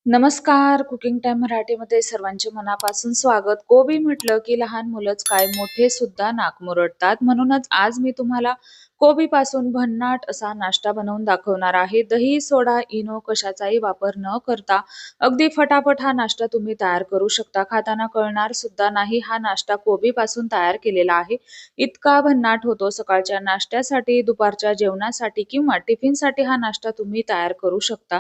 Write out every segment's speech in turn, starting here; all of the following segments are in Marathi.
नमस्कार. कुकिंग टाइम मराठीमध्ये सर्वांचे मनापासून स्वागत. कोबी म्हटलं की लहान मुलंच काय मोठे सुद्धा नाक मुरडतात. म्हणूनच आज मी तुम्हाला कोबीपासून भन्नाट असा नाश्ता बनवून दाखवणार आहे. दही, सोडा, इनो कशाचाही वापर न करता अगदी फटाफट हा नाश्ता तुम्ही तयार करू शकता. खाताना कळणार सुद्धा नाही हा नाश्ता कोबीपासून तयार केलेला आहे. इतका भन्नाट होतो. सकाळच्या नाश्त्यासाठी, दुपारच्या जेवणासाठी किंवा टिफिनसाठी हा नाश्ता तुम्ही तयार करू शकता.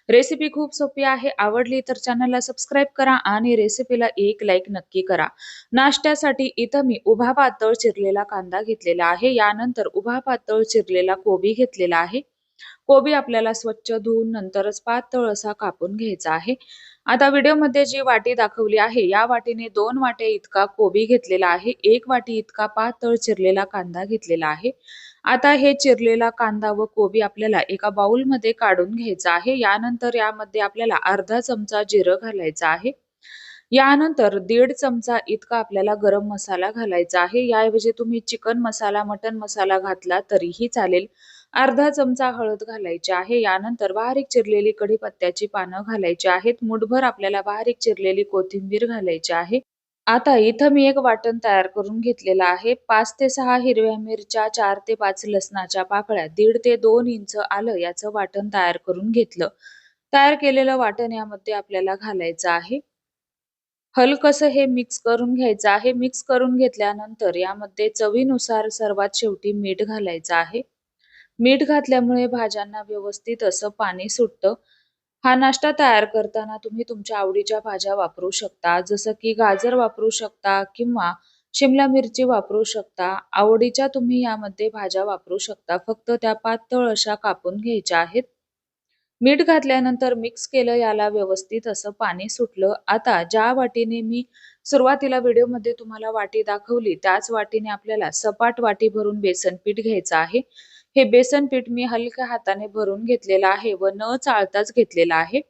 रेसिपी खूप सोपी आहे. आवडली तर चॅनलला सबस्क्राईब करा आणि रेसिपीला एक लाईक नक्की करा. नाश्त्यासाठी इथं मी उभा पातळ चिरलेला कांदा घेतलेला आहे. यानंतर उभा पातळ चिरलेला कोबी घेतलेला आहे. कोबी आपल्याला स्वच्छ धुवून नंतरच पातळ असा कापून घ्यायचा आहे. आता व्हिडिओमध्ये जी वाटी दाखवली आहे या वाटीने 2 वाटे इतका कोबी घेतलेला आहे. 1 वाटी इतका पातळ चिरलेला कांदा घेतलेला आहे. आता हे चिरलेला कांदा व कोबी आपल्याला एका बाउलमध्ये काढून घ्यायचा आहे. यानंतर यामध्ये आपल्याला अर्धा चमचा जिरं घालायचं आहे. यानंतर 1.5 चमचा इतका आपल्याला गरम मसाला घालायचा आहे. याऐवजी तुम्ही चिकन मसाला, मटन मसाला घातला तरीही चालेल. अर्धा चमचा हळद घालायची आहे. यानंतर बारीक चिरलेली कढीपत्त्याची पानं घालायची आहेत. मुठभर आपल्याला बारीक चिरलेली कोथिंबीर घालायची आहे. आता इथं मी एक वाटण तयार करून घेतलेलं आहे. 5 ते 6 हिरव्या मिरच्या, 4 ते 5 लसणाच्या पाकळ्या, 1.5 ते 2 इंच आलं याचं वाटण तयार करून घेतलं. तयार केलेलं वाटण यामध्ये आपल्याला घालायचं आहे. हलकसं हे मिक्स करून घ्यायचं आहे. मिक्स करून घेतल्यानंतर यामध्ये चवीनुसार सर्वात शेवटी मीठ घालायचं आहे. मीठ घातल्यामुळे भाज्यांना व्यवस्थित असं पाणी सुटतं. हा नाश्ता तयार करताना तुम्ही तुमच्या आवडीच्या भाज्या वापरू शकता. जसं की गाजर वापरू शकता किंवा शिमला मिरची वापरू शकता. आवडीच्या तुम्ही यामध्ये भाज्या वापरू शकता. फक्त त्या पातळ अशा कापून घ्यायच्या आहेत. मीठ घातल्यानंतर मिक्स केलं, याला व्यवस्थित असं पाणी सुटलं. आता ज्या वाटीने मी सुरुवातीला व्हिडिओमध्ये तुम्हाला वाटी दाखवली, त्याच वाटीने आपल्याला सपाट वाटी भरून बेसन पीठ घ्यायचं आहे. हे बेसन पीठ मी हलक्या हाताने भरून घेतलेलं आहे व न चाळताच घेतलेलं आहे.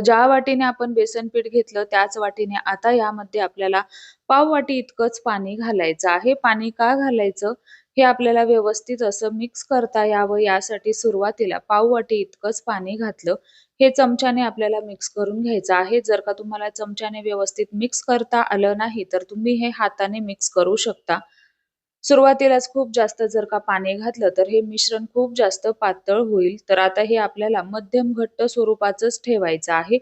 ज्या वाटीने आपण बेसन पीठ घेतलं त्याच वाटीने आता यामध्ये आपल्याला पाव वाटी इतकंच पाणी घालायचं आहे. पाणी का घालायचं? हे आपल्याला व्यवस्थित असं मिक्स करता यावं यासाठी सुरुवातीला पाव वाटी इतकंच पाणी घातलं. हे चमच्याने आपल्याला मिक्स करून घ्यायचं आहे. जर का तुम्हाला चमच्याने व्यवस्थित मिक्स करता आलं नाही तर तुम्ही हे हाताने मिक्स करू शकता. सुरुवातीलाच खूप जास्त जर का पाणी घातलं तर हे मिश्रण खूप जास्त पातळ होईल. तर आता हे आपल्याला मध्यम घट्ट स्वरूपाचंच ठेवायचं आहे.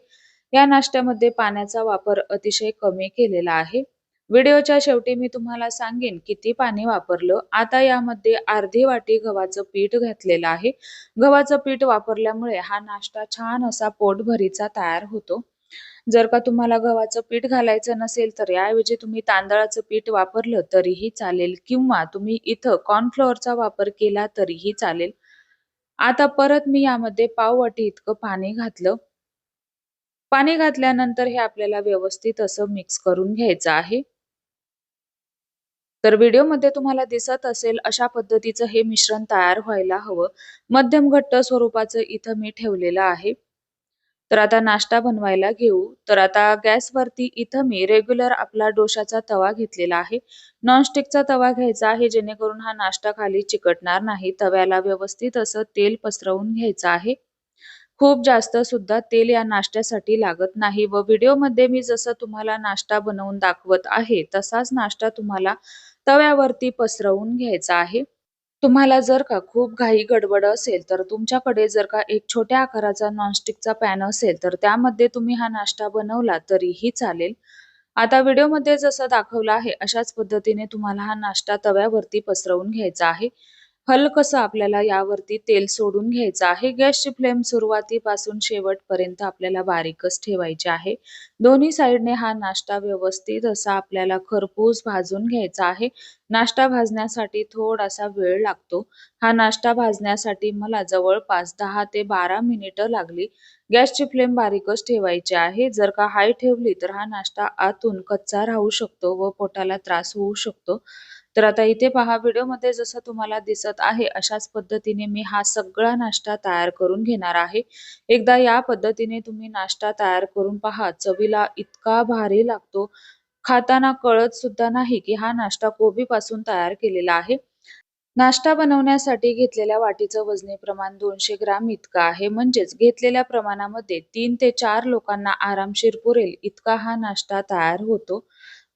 या नाश्त्यामध्ये पाण्याचा वापर अतिशय कमी केलेला आहे. व्हिडिओच्या शेवटी मी तुम्हाला सांगेन किती पाणी वापरलं. आता यामध्ये अर्धी वाटी गव्हाचं पीठ घातलेलं आहे. गव्हाचं पीठ वापरल्यामुळे हा नाश्ता छान असा पोटभरीचा तयार होतो. जर का तुम्हाला गव्हाचं पीठ घालायचं नसेल तर याऐवजी तुम्ही तांदळाचं पीठ वापरलं तरीही चालेल किंवा तुम्ही इथं कॉर्नफ्लॉवरचा वापर केला तरीही चालेल. आता परत मी यामध्ये पाव वाटी इतकं पाणी घातलं. पाणी घातल्यानंतर हे आपल्याला व्यवस्थित असं मिक्स करून घ्यायचं आहे. तर व्हिडिओमध्ये तुम्हाला दिसत असेल अशा पद्धतीचं हे मिश्रण तयार व्हायला हवं. मध्यम घट्ट स्वरूपाचं इथं मी ठेवलेलं आहे. तर आता नाश्ता बनवायला घेऊ. तर आता गॅसवरती इथं मी रेग्युलर आपला डोशाचा तवा घेतलेला आहे. नॉनस्टिकचा तवा घ्यायचा आहे जेणेकरून हा नाश्ता खाली चिकटणार नाही. तव्याला व्यवस्थित असं तेल पसरवून घ्यायचं आहे. खूप जास्त सुद्धा तेल या नाश्त्यासाठी लागत नाही व व्हिडिओमध्ये मी जसं तुम्हाला नाश्ता बनवून दाखवत आहे, तसाच नाश्ता तुम्हाला तव्यावरती पसरवून घ्यायचा आहे. तुम्हाला जर का खूप घाई गडबड असेल, तर तुमच्याकडे जर का एक छोट्या आकाराचा नॉनस्टिकचा पॅन असेल, तर त्यामध्ये तुम्ही हा नाश्ता बनवला तरीही चालेल. आता व्हिडिओमध्ये जसं दाखवलं आहे, अशाच पद्धतीने तुम्हाला हा नाश्ता तव्यावरती पसरवून घ्यायचा आहे. हलकसं आपल्याला यावरती तेल सोडून घ्यायचं आहे. गॅसची फ्लेम सुरुवातीपासून शेवटपर्यंत आपल्याला बारीकच ठेवायची आहे. दोन्ही साइडने हा नाश्ता व्यवस्थित असा आपल्याला खरपूस भाजून घ्यायचा आहे. नाश्ता भाजण्यासाठी थोडासा वेळ लागतो. हा नाश्ता भाजण्यासाठी मला जवळपास 10 ते 12 मिनिटं लागली. गॅसची फ्लेम बारीकच ठेवायची आहे. जर का हाय ठेवली तर हा नाश्ता आतून कच्चा राहू शकतो व पोटाला त्रास होऊ शकतो. तर आता इथे पहा व्हिडिओमध्ये जसं तुम्हाला दिसत आहे अशाच पद्धतीने मी हा सगळा नाश्ता तयार करून घेणार आहे. एकदा या पद्धतीने तुम्ही नाश्ता तयार करून पहा. चवीला इतका भारी लागतो. खाताना कळत सुद्धा नाही की हा नाश्ता कोबीपासून तयार केलेला आहे. नाश्ता बनवण्यासाठी घेतलेल्या वाटीचं वजनी प्रमाण 200 ग्राम इतकं आहे. म्हणजेच घेतलेल्या प्रमाणामध्ये 3 ते 4 लोकांना आरामशीर पुरेल इतका हा नाश्ता तयार होतो.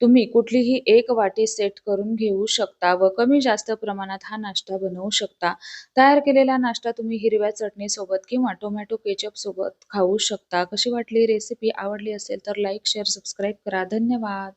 तुम्ही कुठलीही एक वाटी सेट करून घेऊ शकता व कमी जास्त प्रमाणात हा नाश्ता बनवू शकता. तयार केलेला नाश्ता तुम्ही हिरव्या चटणीसोबत किंवा टोमॅटो केचपसोबत खाऊ शकता. कशी वाटली रेसिपी? आवडली असेल तर लाईक, शेअर, सबस्क्राईब करा. धन्यवाद.